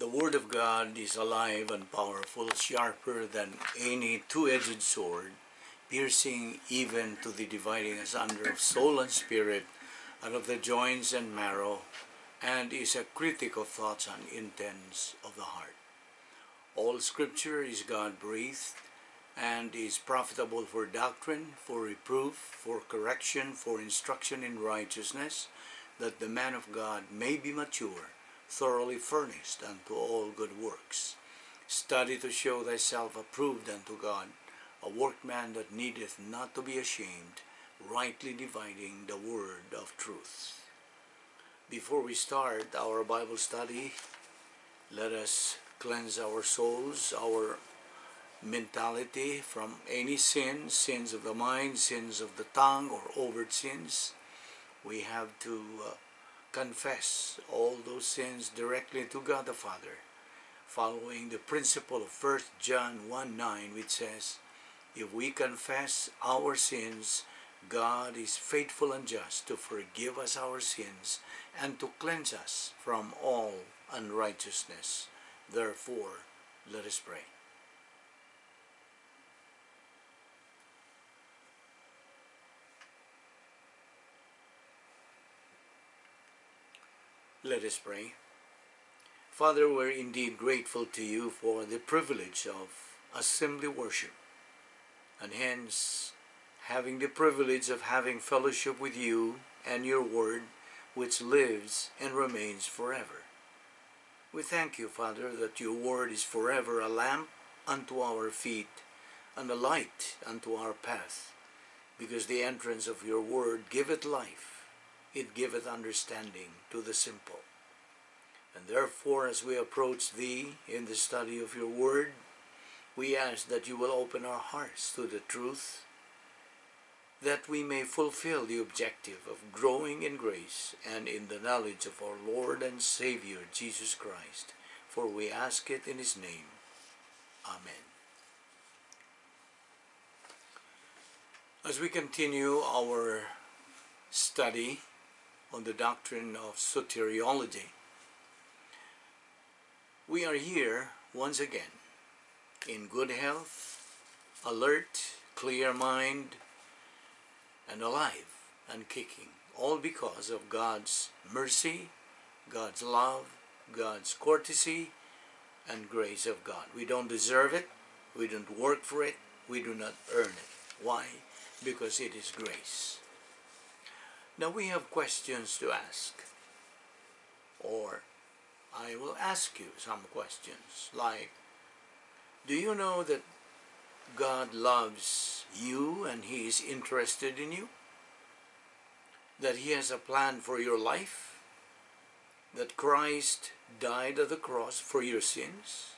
Word of God is alive and powerful, sharper than any two-edged sword, piercing even to the dividing asunder of soul and spirit, and of the joints and marrow, and is a critic of thoughts and intents of the heart. All Scripture is God-breathed, and is profitable for doctrine, for reproof, for correction, for instruction in righteousness, that the man of God may be mature, thoroughly furnished unto all good works. Study to show thyself approved unto God, a workman that needeth not to be ashamed, rightly dividing the word of truth. Before we start our Bible study, let us cleanse our souls, our mentality from any sins of the mind, sins of the tongue, or overt sins. We have to confess all those sins directly to God the Father, following the principle of 1 John 1:9, which says, if we confess our sins, God is faithful and just to forgive us our sins and to cleanse us from all unrighteousness. Therefore, let us pray. Let us pray. Father, we're indeed grateful to you for the privilege of assembly worship, and hence having the privilege of having fellowship with you and your word, which lives and remains forever. We thank you, Father, that your word is forever a lamp unto our feet and a light unto our path, because the entrance of your word giveth life. It giveth understanding to the simple. And therefore, as we approach thee in the study of your word, we ask that you will open our hearts to the truth, that we may fulfill the objective of growing in grace and in the knowledge of our Lord and Savior, Jesus Christ. For we ask it in his name. Amen. As we continue our study on the doctrine of soteriology, we are here once again in good health, alert, clear mind, and alive and kicking, all because of God's mercy, God's love, God's courtesy, and grace of God. We don't deserve it, we don't work for it, we do not earn it. Why? Because it is grace. Now we have questions to ask, or I will ask you some questions like, do you know that God loves you and he is interested in you? That he has a plan for your life? That Christ died at the cross for your sins?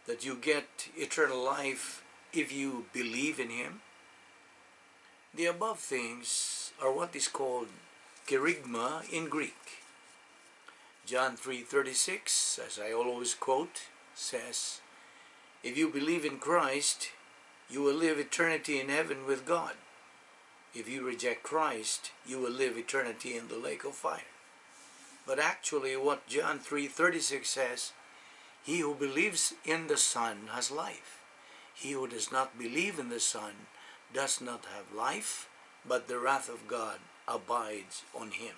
That you get eternal life if you believe in him? The above things are what is called kerygma in Greek. John 3:36, as I always quote, says, if you believe in Christ, you will live eternity in heaven with God. If you reject Christ, you will live eternity in the lake of fire. But actually what John 3:36 says, he who believes in the Son has life. He who does not believe in the Son does not have life, but the wrath of God abides on him.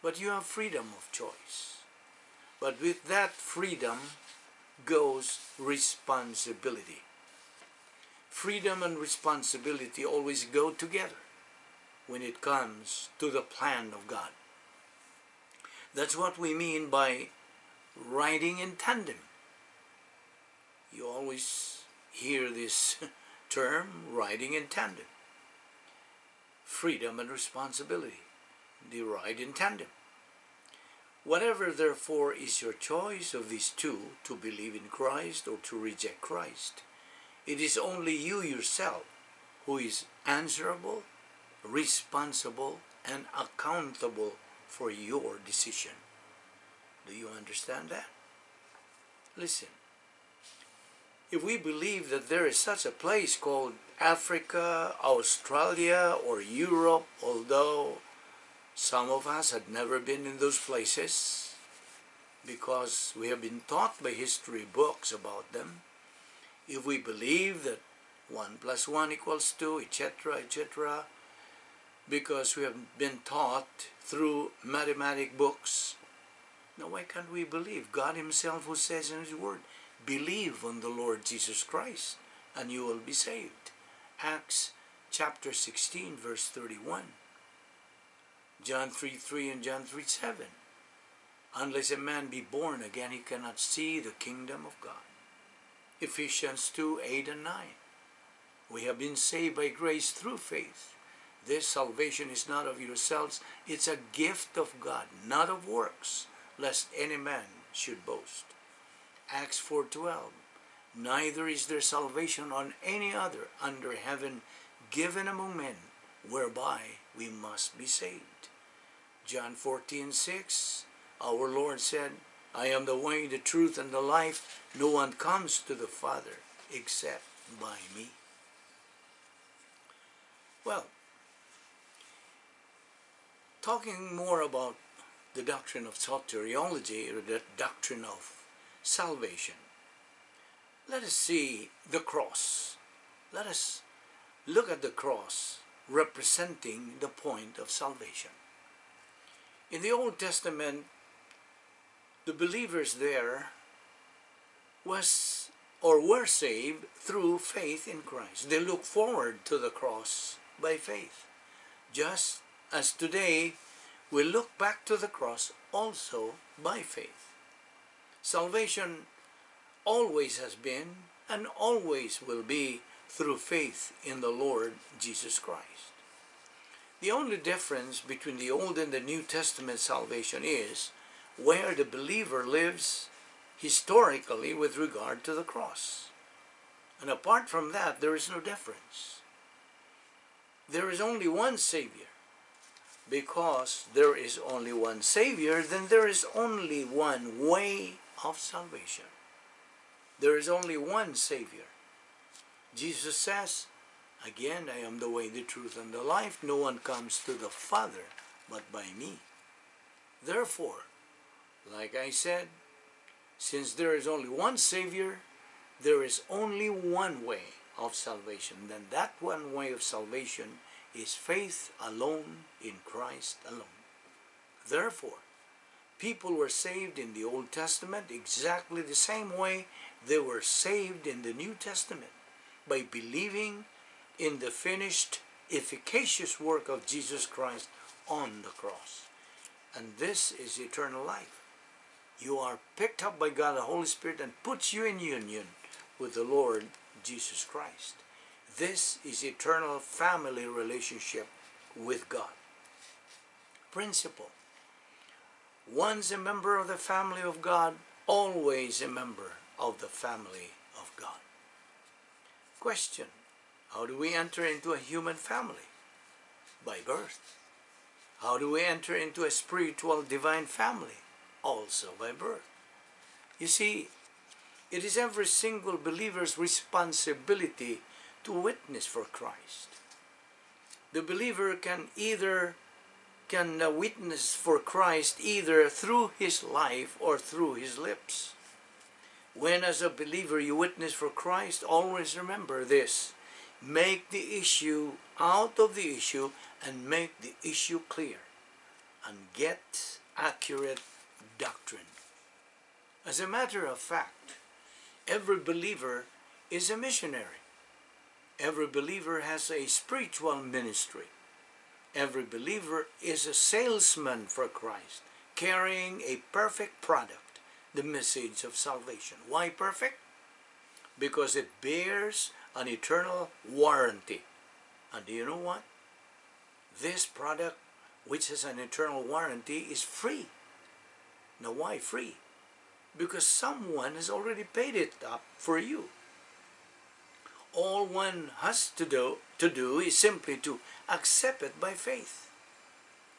But you have freedom of choice. But with that freedom goes responsibility. Freedom and responsibility always go together when it comes to the plan of God. That's what we mean by riding in tandem. You always hear this term, riding in tandem. Freedom and responsibility. They ride in tandem. Whatever, therefore, is your choice of these two, to believe in Christ or to reject Christ, it is only you yourself who is answerable, responsible, and accountable for your decision. Do you understand that? Listen. If we believe that there is such a place called Africa, Australia, or Europe, although some of us had never been in those places, because we have been taught by history books about them. If we believe that 1 plus 1 equals 2, etc., etc., because we have been taught through mathematic books, now why can't we believe God himself, who says in his word, believe on the Lord Jesus Christ and you will be saved? Acts chapter 16 verse 31. John 3:3 and John 3:7. Unless a man be born again, he cannot see the kingdom of God. Ephesians 2:8 and 9. We have been saved by grace through faith. This salvation is not of yourselves, it's a gift of God, not of works, lest any man should boast. Acts 4:12. Neither is there salvation on any other under heaven given among men, whereby we must be saved. John 14:6. Our Lord said, I am the way, the truth, and the life. No one comes to the Father except by me. Well, talking more about the doctrine of soteriology, or the doctrine of salvation, let us see the cross. Let us look at the cross representing the point of salvation. In the Old Testament, the believers there were saved through faith in Christ. They look forward to the cross by faith. Just as today, we look back to the cross also by faith. Salvation always has been and always will be through faith in the Lord Jesus Christ. The only difference between the Old and the New Testament salvation is where the believer lives historically with regard to the cross. And apart from that, there is no difference. There is only one Savior. Because there is only one Savior, then there is only one way of salvation. There is only one Savior. Jesus says, again, I am the way, the truth, and the life. No one comes to the Father but by me. Therefore, like I said, since there is only one Savior, there is only one way of salvation. Then that one way of salvation is faith alone in Christ alone. Therefore, people were saved in the Old Testament exactly the same way they were saved in the New Testament, by believing in the finished, efficacious work of Jesus Christ on the cross. And this is eternal life. You are picked up by God the Holy Spirit and puts you in union with the Lord Jesus Christ. This is eternal family relationship with God. Principle. Once a member of the family of God, always a member of the family of God. Question. How do we enter into a human family? By birth. How do we enter into a spiritual divine family? Also by birth. You see, it is every single believer's responsibility to witness for Christ. The believer can witness for Christ either through his life or through his lips. When as a believer you witness for Christ, always remember this. Make the issue out of the issue and make the issue clear. And get accurate doctrine. As a matter of fact, every believer is a missionary. Every believer has a spiritual ministry. Every believer is a salesman for Christ, carrying a perfect product, the message of salvation. Why perfect? Because it bears an eternal warranty. And do you know what? This product, which has an eternal warranty, is free. Now why free? Because someone has already paid it up for you. All one has to do is simply to accept it by faith.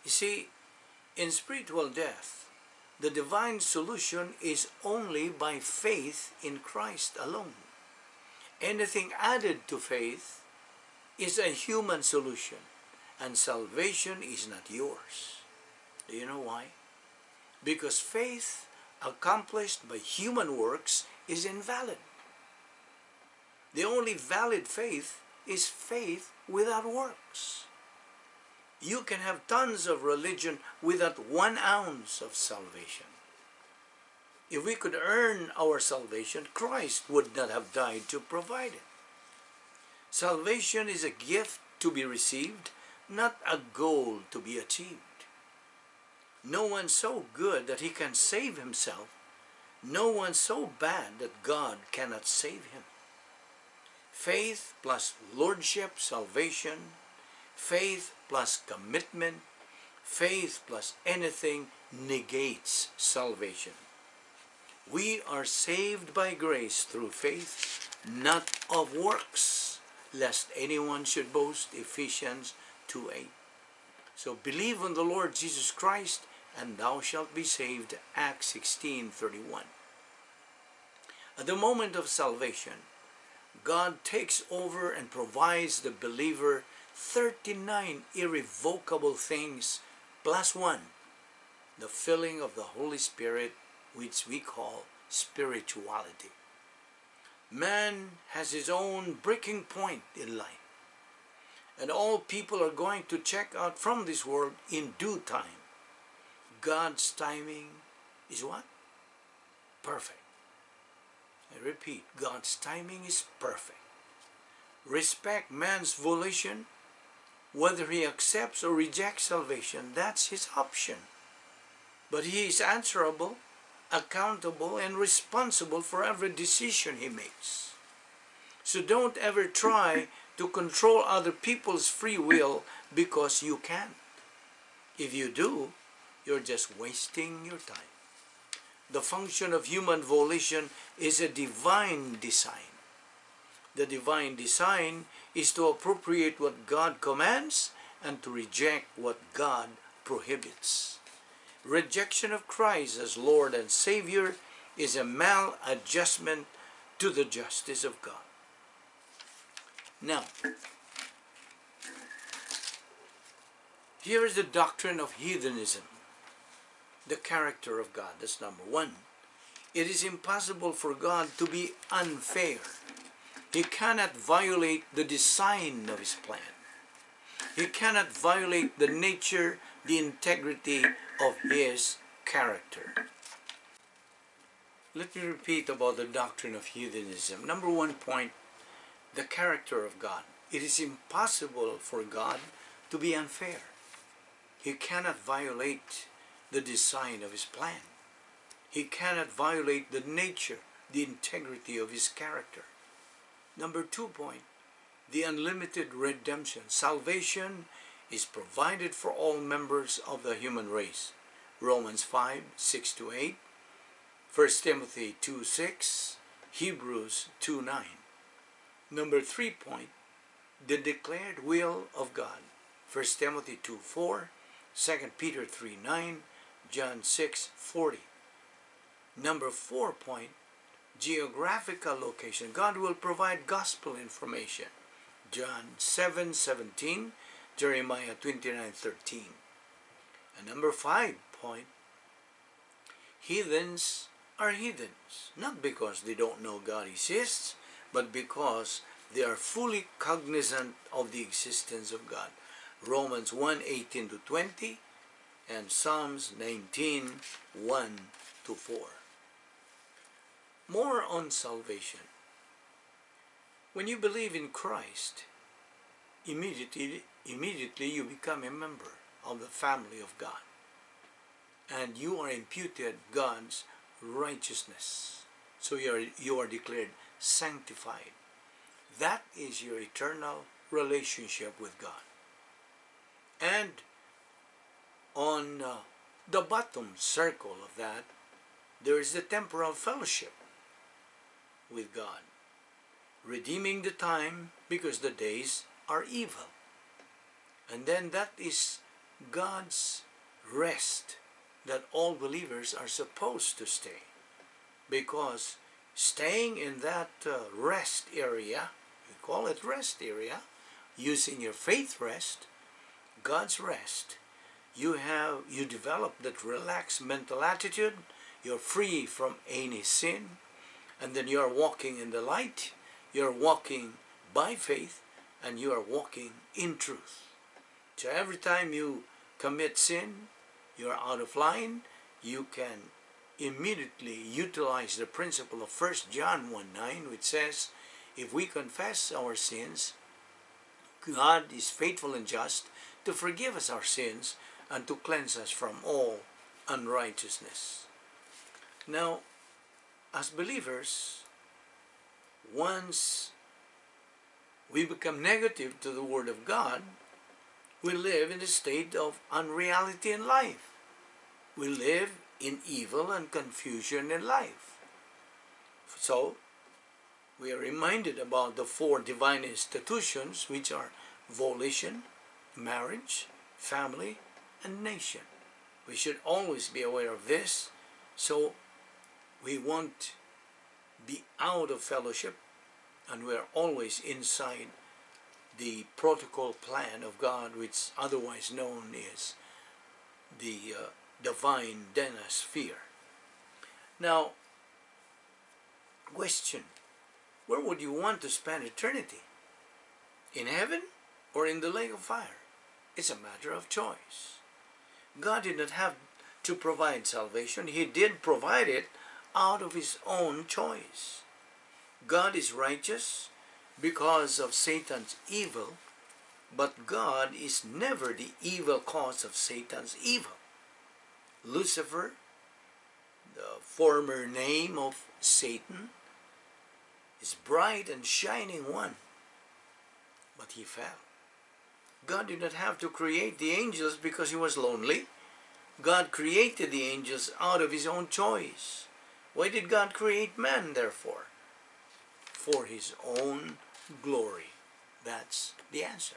You see, in spiritual death, the divine solution is only by faith in Christ alone. Anything added to faith is a human solution, and salvation is not yours. Do you know why? Because faith accomplished by human works is invalid. The only valid faith is faith without works. You can have tons of religion without 1 ounce of salvation. If we could earn our salvation, Christ would not have died to provide it. Salvation is a gift to be received, not a goal to be achieved. No one so good that he can save himself. No one so bad that God cannot save him. Faith plus lordship, salvation. Faith plus commitment. Faith plus anything negates salvation. We are saved by grace through faith, not of works, lest anyone should boast. Ephesians 2:8. So believe on the Lord Jesus Christ, and thou shalt be saved. Acts 16:31. At the moment of salvation, God takes over and provides the believer 39 irrevocable things plus 1, the filling of the Holy Spirit, which we call spirituality. Man has his own breaking point in life, and all people are going to check out from this world in due time. God's timing is what? Perfect. I repeat, God's timing is perfect. Respect man's volition. Whether he accepts or rejects salvation, that's his option. But he is answerable, accountable, and responsible for every decision he makes. So don't ever try to control other people's free will because you can't. If you do, you're just wasting your time. The function of human volition is a divine design. The divine design is to appropriate what God commands and to reject what God prohibits. Rejection of Christ as Lord and Savior is a maladjustment to the justice of God. Now, here is the doctrine of hedonism, the character of God. That's number 1. It is impossible for God to be unfair. He cannot violate the design of his plan. He cannot violate the nature, the integrity of his character. Let me repeat about the doctrine of hedonism. Number 1 point, the character of God. It is impossible for God to be unfair. He cannot violate the design of his plan. He cannot violate the nature, the integrity of his character. Number 2 point, the unlimited redemption. Salvation is provided for all members of the human race. Romans 5:6-8, 1 Timothy 2:6, Hebrews 2:9. Number 3 point, the declared will of God. 1 Timothy 2:4, 2 Peter 3:9, John 6:40. Number 4 point, geographical location. God will provide gospel information. John 7:17, Jeremiah 29:13. And number 5 point, heathens are heathens, not because they don't know God exists, but because they are fully cognizant of the existence of God. Romans 1:18-20 and Psalms 19:1-4. More on salvation. When you believe in Christ, immediately you become a member of the family of God, and you are imputed God's righteousness. So you are declared sanctified. That is your eternal relationship with God. And on the bottom circle of that, there is the temporal fellowship with God, redeeming the time because the days are evil. And then that is God's rest that all believers are supposed to stay, because staying in that rest area, we call it rest area, using your faith rest, God's rest, you develop that relaxed mental attitude, you're free from any sin, and then you are walking in the light, you're walking by faith, and you are walking in truth. So every time you commit sin, you're out of line, you can immediately utilize the principle of 1 John 1:9, which says, if we confess our sins, God is faithful and just to forgive us our sins and to cleanse us from all unrighteousness. Now, as believers, once we become negative to the Word of God, we live in a state of unreality in life. We live in evil and confusion in life. So, we are reminded about the 4 divine institutions, which are volition, marriage, family, and nation. We should always be aware of this, so we won't be out of fellowship, and we're always inside the protocol plan of God, which otherwise known as the divine dynasphere. Now, question, where would you want to spend eternity? In heaven or in the lake of fire? It's a matter of choice. God did not have to provide salvation. He did provide it out of His own choice. God is righteous because of Satan's evil, but God is never the evil cause of Satan's evil. Lucifer, the former name of Satan, is bright and shining one, but he fell. God did not have to create the angels because He was lonely. God created the angels out of His own choice. Why did God create man, therefore? For His own glory. That's the answer.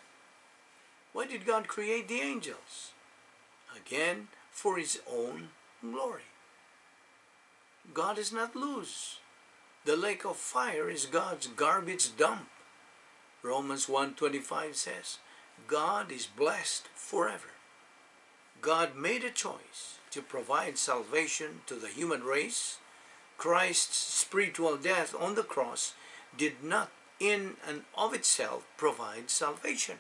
Why did God create the angels? Again, for His own glory. God is not loose. The lake of fire is God's garbage dump. Romans 1:25 says, God is blessed forever. God made a choice to provide salvation to the human race. Christ's spiritual death on the cross did not in and of itself provide salvation.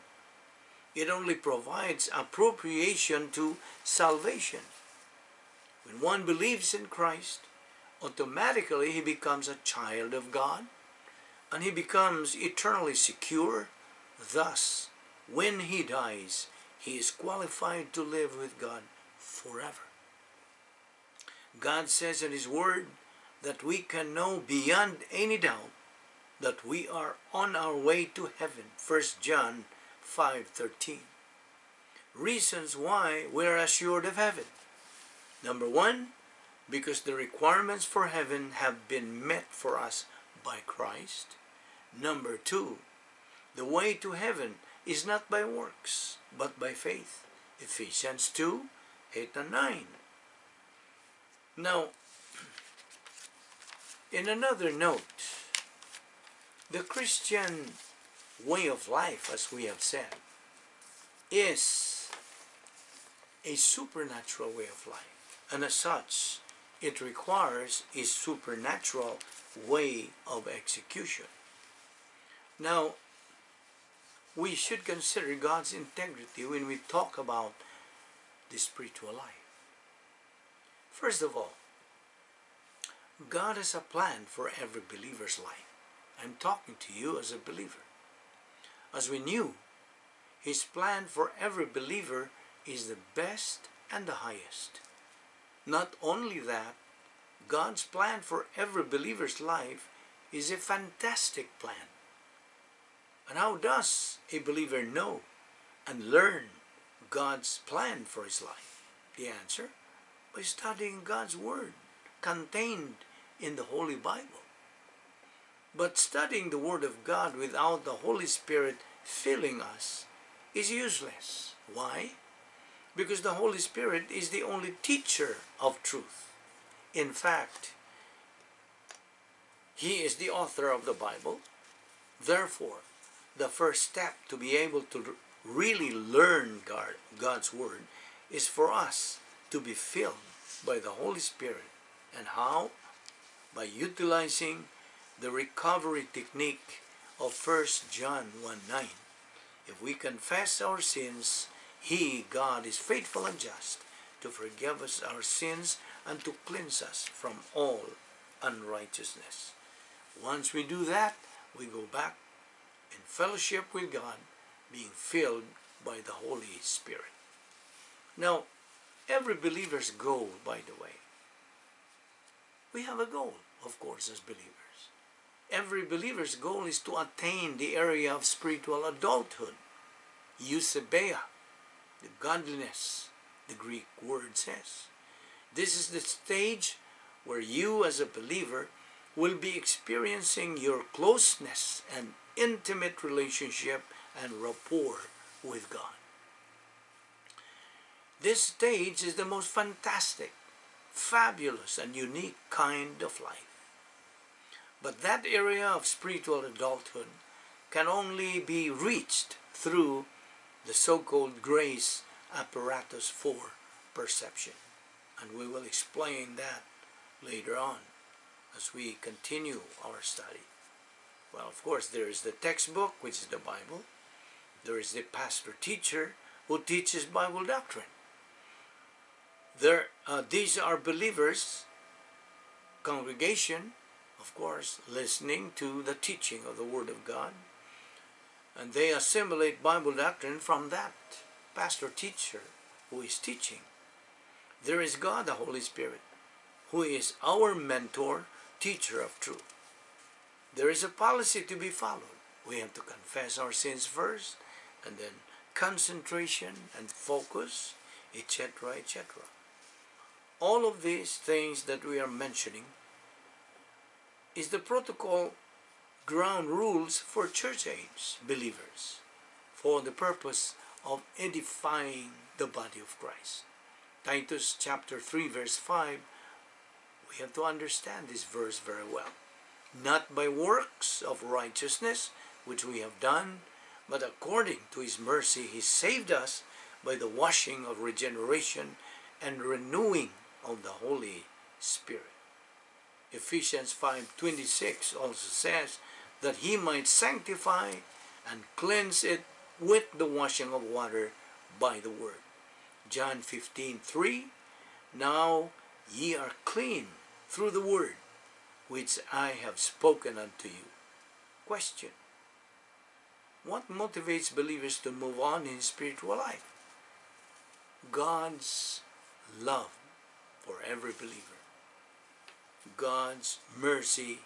It only provides appropriation to salvation. When one believes in Christ, automatically he becomes a child of God, and he becomes eternally secure. Thus, when he dies, he is qualified to live with God forever. God says in His Word that we can know beyond any doubt that we are on our way to heaven. 1 John 5:13. Reasons why we are assured of heaven. Number 1, because the requirements for heaven have been met for us by Christ. Number 2, the way to heaven is not by works, but by faith. Ephesians 2:8 and 9. Now, in another note, the Christian way of life, as we have said, is a supernatural way of life, and as such, it requires a supernatural way of execution. Now, we should consider God's integrity when we talk about the spiritual life. First of all, God has a plan for every believer's life. I'm talking to you as a believer. As we knew, His plan for every believer is the best and the highest. Not only that, God's plan for every believer's life is a fantastic plan. And how does a believer know and learn God's plan for his life? The answer, by studying God's Word contained in the Holy Bible. But studying the Word of God without the Holy Spirit filling us is useless. Why? Because the Holy Spirit is the only teacher of truth. In fact, He is the author of the Bible. Therefore, the first step to be able to really learn God's Word is for us to be filled by the Holy Spirit And how? By utilizing the recovery technique of 1 John 1:9. If we confess our sins, He, God, is faithful and just to forgive us our sins and to cleanse us from all unrighteousness. Once we do that, we go back in fellowship with God, being filled by the Holy Spirit. Now, every believer's goal, by the way, we have a goal, of course, as believers. Every believer's goal is to attain the area of spiritual adulthood, eusebia, the godliness, the Greek word says. This is the stage where you as a believer will be experiencing your closeness and intimate relationship and rapport with God. This stage is the most fantastic, fabulous, and unique kind of life. But that area of spiritual adulthood can only be reached through the so-called grace apparatus for perception. And we will explain that later on as we continue our study. Well, of course, there is the textbook, which is the Bible. There is the pastor-teacher who teaches Bible doctrine. These are believers, congregation, of course, listening to the teaching of the Word of God. And they assimilate Bible doctrine from that pastor-teacher who is teaching. There is God, the Holy Spirit, who is our mentor, teacher of truth. There is a policy to be followed. We have to confess our sins first, and then concentration and focus, etc., etc. All of these things that we are mentioning is the protocol ground rules for church age believers for the purpose of edifying the body of Christ. Titus chapter 3 verse 5, we have to understand this verse very well. Not by works of righteousness which we have done, but according to His mercy He saved us by the washing of regeneration and renewing of the Holy Spirit. Ephesians 5:26 also says that He might sanctify and cleanse it with the washing of water by the word. John 15:3, now ye are clean through the word which I have spoken unto you. Question: what motivates believers to move on in spiritual life? God's love for every believer, God's mercy,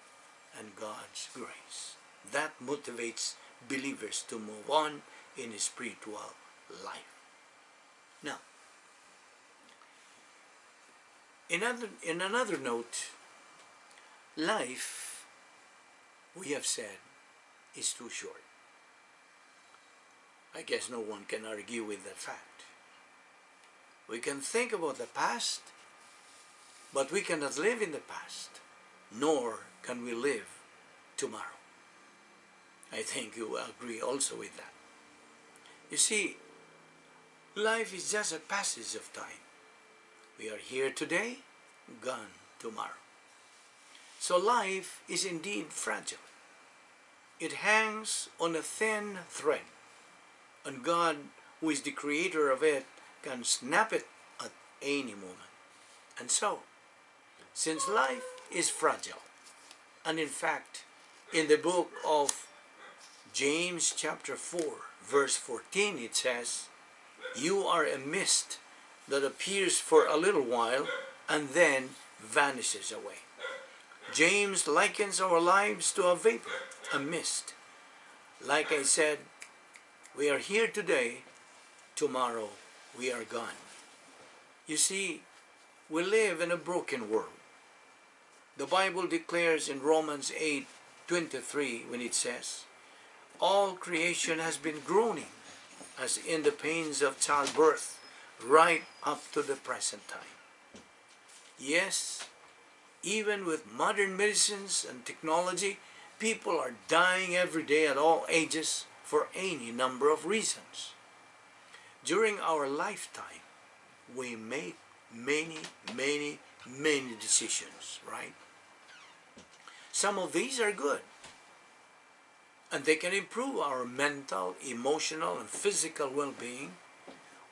and God's grace. That motivates believers to move on in a spiritual life. Now, in another note, life, we have said, is too short. I guess no one can argue with that fact. We can think about the past, but we cannot live in the past, nor can we live tomorrow. I think you will agree also with that. You see, life is just a passage of time. We are here today, gone tomorrow. So life is indeed fragile. It hangs on a thin thread, and God, who is the creator of it, can snap it at any moment. And so, since life is fragile, and in fact, in the book of James chapter 4, verse 14, it says, you are a mist that appears for a little while and then vanishes away. James likens our lives to a vapor, a mist. Like I said, we are here today, tomorrow we are gone. You see, we live in a broken world. The Bible declares in Romans 8:23 when it says, all creation has been groaning as in the pains of childbirth right up to the present time. Yes, even with modern medicines and technology, people are dying every day at all ages for any number of reasons. During our lifetime, we make many many decisions, right? Some of these are good, and they can improve our mental, emotional, and physical well-being,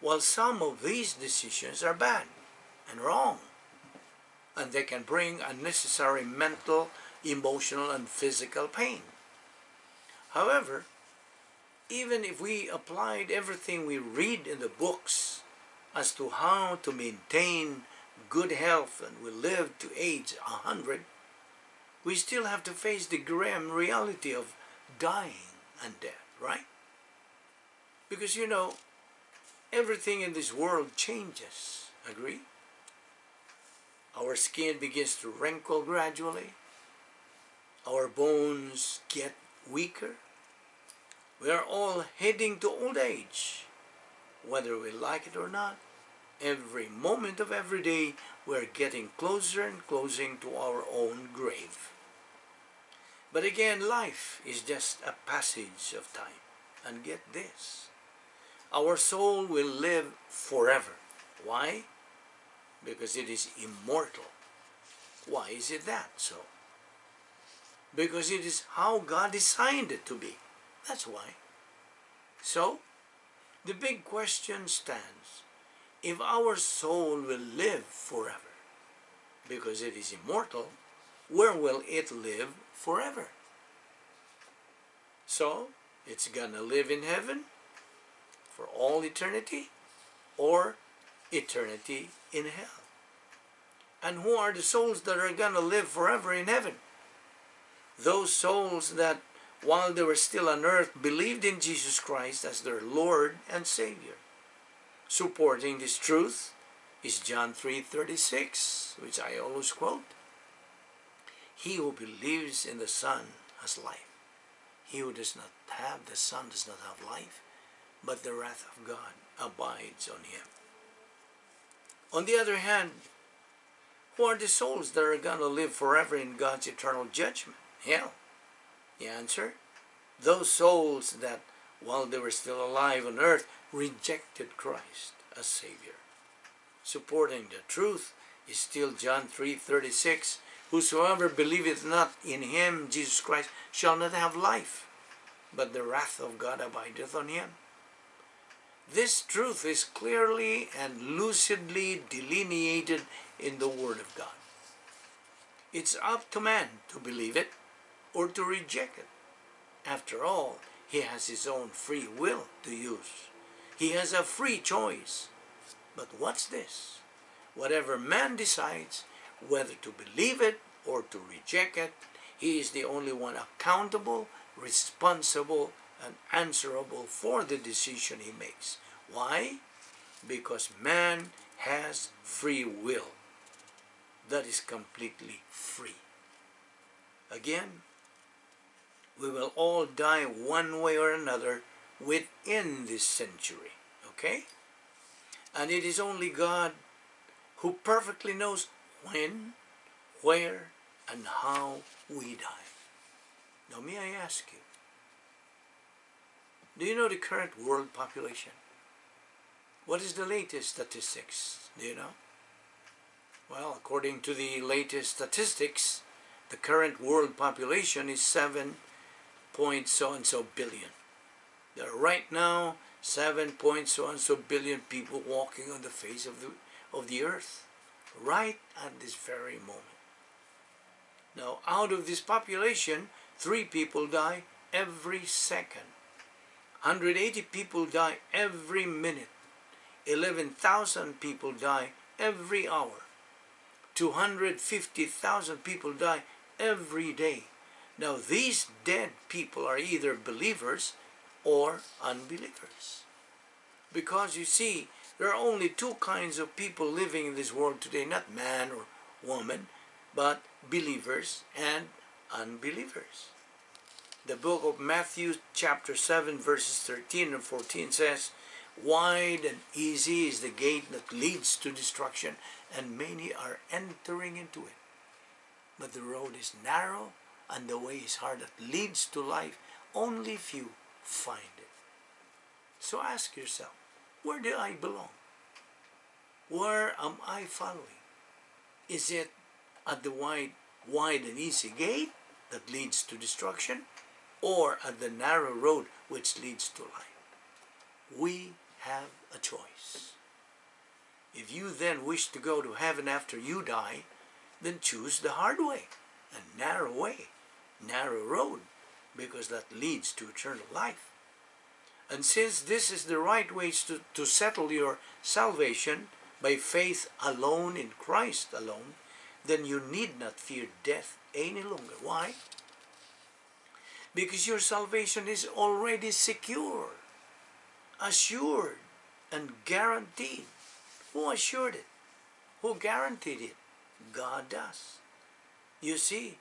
while some of these decisions are bad and wrong, and they can bring unnecessary mental, emotional, and physical pain. However, even if we applied everything we read in the books as to how to maintain good health and we live to age 100, we still have to face the grim reality of dying and death, right? Because you know, everything in this world changes, agree? Our skin begins to wrinkle gradually. Our bones get weaker. We are all heading to old age, whether we like it or not. Every moment of every day, we're getting closer and closer to our own grave. But again, life is just a passage of time. And get this, our soul will live forever. Why? Because it is immortal. Why is it that so? Because it is how God designed it to be. That's why. So, the big question stands. If our soul will live forever, because it is immortal, where will it live forever? So, it's gonna live in heaven for all eternity, or eternity in hell. And who are the souls that are gonna live forever in heaven? Those souls that, while they were still on earth, believed in Jesus Christ as their Lord and Savior. Supporting this truth is John 3:36, which I always quote. He who believes in the Son has life. He who does not have the Son does not have life, but the wrath of God abides on him. On the other hand, who are the souls that are going to live forever in God's eternal judgment? Hell. The answer? Those souls that, while they were still alive on earth, rejected Christ as Savior. Supporting the truth is still John 3:36. Whosoever believeth not in him, Jesus Christ, shall not have life, but the wrath of God abideth on him. This truth is clearly and lucidly delineated in the Word of God. It's up to man to believe it or to reject it. After all, he has his own free will to use. He has a free choice. But what's this? Whatever man decides, whether to believe it or to reject it, he is the only one accountable, responsible, and answerable for the decision he makes. Why? Because man has free will that is completely free. Again, we will all die one way or another within this century, okay? And it is only God who perfectly knows when, where, and how we die. Now may I ask you, do you know the current world population? What is the latest statistics? Do you know? Well, according to the latest statistics, the current world population is 7 point so and so billion. There are right now 7 point so and so billion people walking on the face of the earth, right at this very moment. Now, out of this population, 3 people die every second. 180 people die every minute. 11,000 people die every hour. 250,000 people die every day. Now, these dead people are either believers or unbelievers. Because you see, there are only 2 kinds of people living in this world today, not man or woman, but believers and unbelievers. The book of Matthew chapter 7 verses 13 and 14 says, "Wide and easy is the gate that leads to destruction, and many are entering into it. But the road is narrow, and the way is hard that leads to life. Only few find it." So ask yourself, where do I belong? Where am I following? Is it at the wide and easy gate that leads to destruction, or at the narrow road which leads to life? We have a choice. If you then wish to go to heaven after you die, then choose the hard way, a narrow road, because that leads to eternal life. And since this is the right way to settle your salvation by faith alone in Christ alone, then you need not fear death any longer. Why? Because your salvation is already secure, assured, and guaranteed. Who assured it? Who guaranteed it? God does. You see,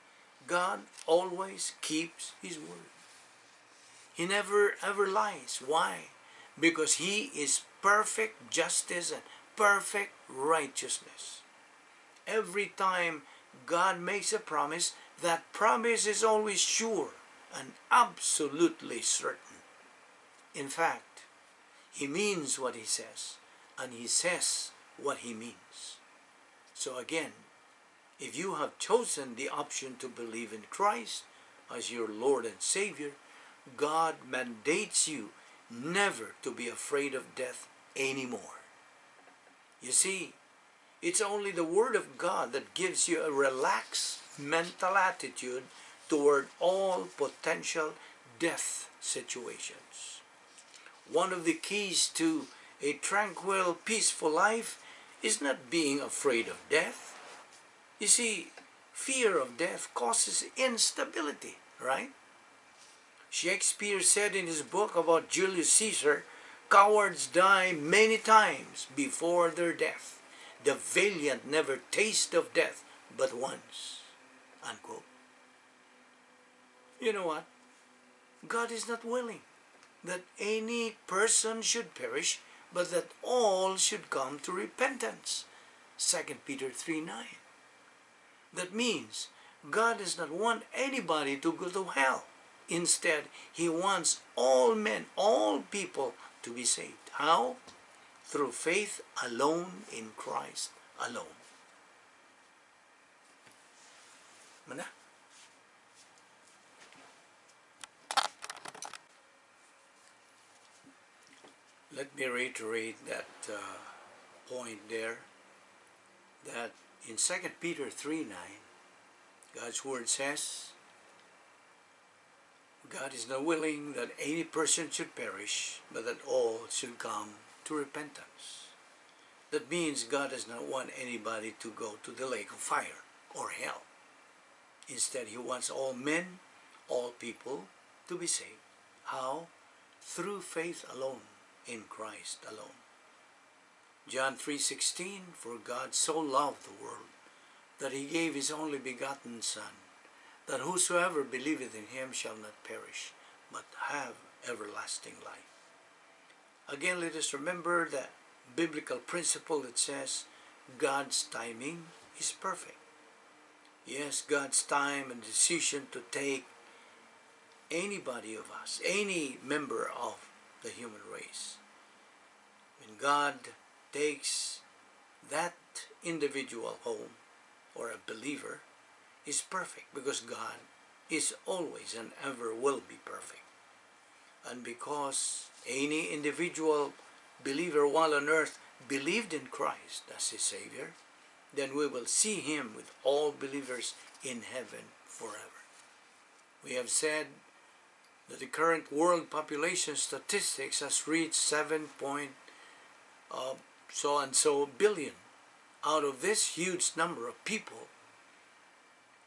God always keeps His word. He never ever lies. Why? Because He is perfect justice and perfect righteousness. Every time God makes a promise, that promise is always sure and absolutely certain. In fact, He means what He says, and He says what He means. So again, if you have chosen the option to believe in Christ as your Lord and Savior, God mandates you never to be afraid of death anymore. You see, it's only the Word of God that gives you a relaxed mental attitude toward all potential death situations. One of the keys to a tranquil, peaceful life is not being afraid of death. You see, fear of death causes instability, right? Shakespeare said in his book about Julius Caesar, "Cowards die many times before their death. The valiant never taste of death but once." Unquote. You know what? God is not willing that any person should perish, but that all should come to repentance. 2 Peter 3:9. That means God does not want anybody to go to hell. Instead, He wants all men, all people to be saved. How? Through faith alone in Christ alone. Mana? Let me reiterate that point there, that in 2 Peter 3:9, God's Word says, God is not willing that any person should perish, but that all should come to repentance. That means God does not want anybody to go to the lake of fire or hell. Instead, He wants all men, all people to be saved. How? Through faith alone, in Christ alone. John 3:16, "For God so loved the world, that He gave His only begotten Son, that whosoever believeth in Him shall not perish, but have everlasting life." Again, let us remember the biblical principle that says God's timing is perfect. Yes, God's time and decision to take anybody of us, any member of the human race. When God takes that individual home, or a believer, is perfect, because God is always and ever will be perfect. And because any individual believer while on earth believed in Christ as his Savior, then we will see Him with all believers in heaven forever. We have said that the current world population statistics has reached 7 point so and so billion. Out of this huge number of people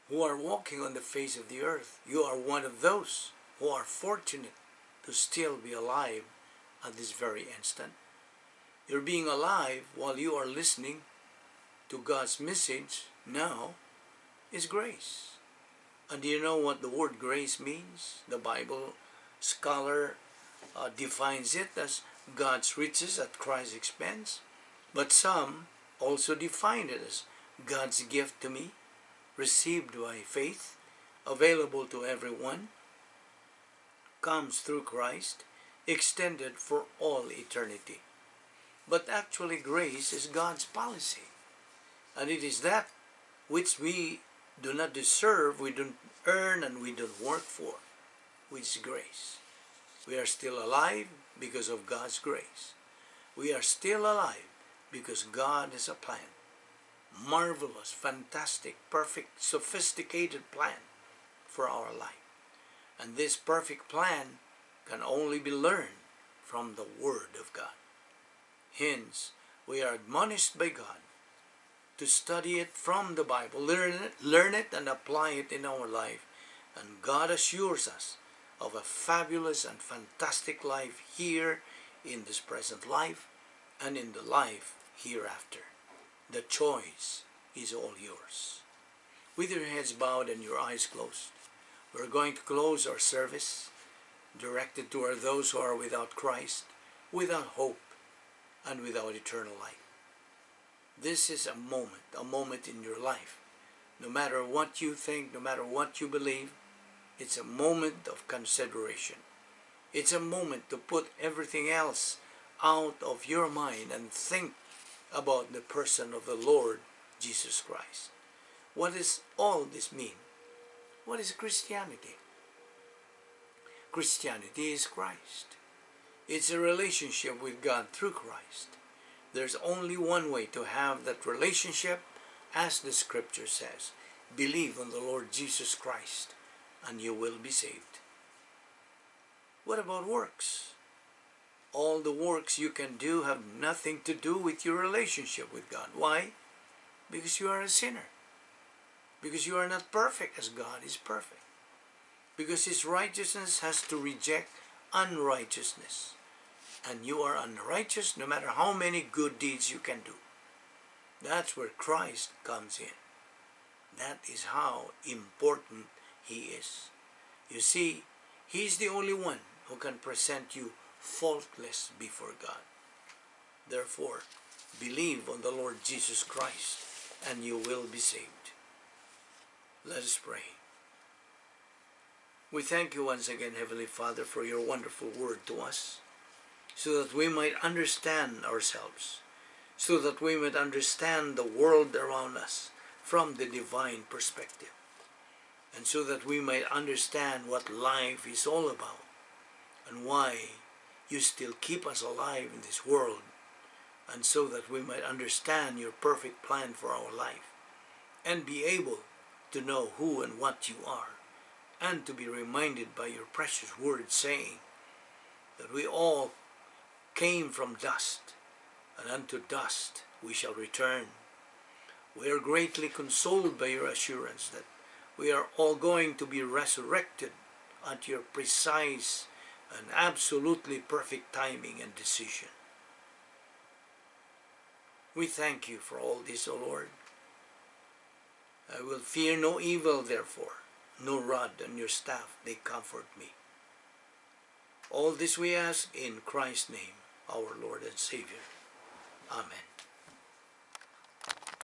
who are walking on the face of the earth, you are one of those who are fortunate to still be alive at this very instant. You're being alive while you are listening to God's message now is grace. And do you know what the word grace means? The Bible scholar defines it as God's riches at Christ's expense, but some also define it as God's gift to me, received by faith, available to everyone, comes through Christ, extended for all eternity. But actually, grace is God's policy, and it is that which we do not deserve, we don't earn, and we don't work for, which is grace. We are still alive because of God's grace. We are still alive because God has a plan. Marvelous, fantastic, perfect, sophisticated plan for our life. And this perfect plan can only be learned from the Word of God. Hence, we are admonished by God to study it from the Bible, learn it and apply it in our life. And God assures us of a fabulous and fantastic life here in this present life and in the life hereafter. The choice is all yours. With your heads bowed and your eyes closed, we're going to close our service directed toward those who are without Christ, without hope, and without eternal life. This is a moment in your life. No matter what you think, no matter what you believe, it's a moment of consideration. It's a moment to put everything else out of your mind and think about the person of the Lord Jesus Christ. What does all this mean? What is Christianity? Christianity is Christ. It's a relationship with God through Christ. There's only one way to have that relationship, as the scripture says. Believe on the Lord Jesus Christ and you will be saved. What about works? All the works you can do have nothing to do with your relationship with God. Why? Because you are a sinner. Because you are not perfect as God is perfect. Because His righteousness has to reject unrighteousness. And you are unrighteous no matter how many good deeds you can do. That's where Christ comes in. That is how important He is. You see, He's the only one who can present you faultless before God. Therefore, believe on the Lord Jesus Christ and you will be saved. Let us pray. We thank you once again, Heavenly Father, for your wonderful word to us, so that we might understand ourselves, so that we might understand the world around us from the divine perspective, and so that we might understand what life is all about and why you still keep us alive in this world, and so that we might understand your perfect plan for our life and be able to know who and what you are, and to be reminded by your precious word saying that we all came from dust, and unto dust we shall return. We are greatly consoled by your assurance that we are all going to be resurrected at your precise and absolutely perfect timing and decision. We thank you for all this, O Lord. I will fear no evil, therefore, no rod and your staff, they comfort me. All this we ask in Christ's name, our Lord and Savior. Amen.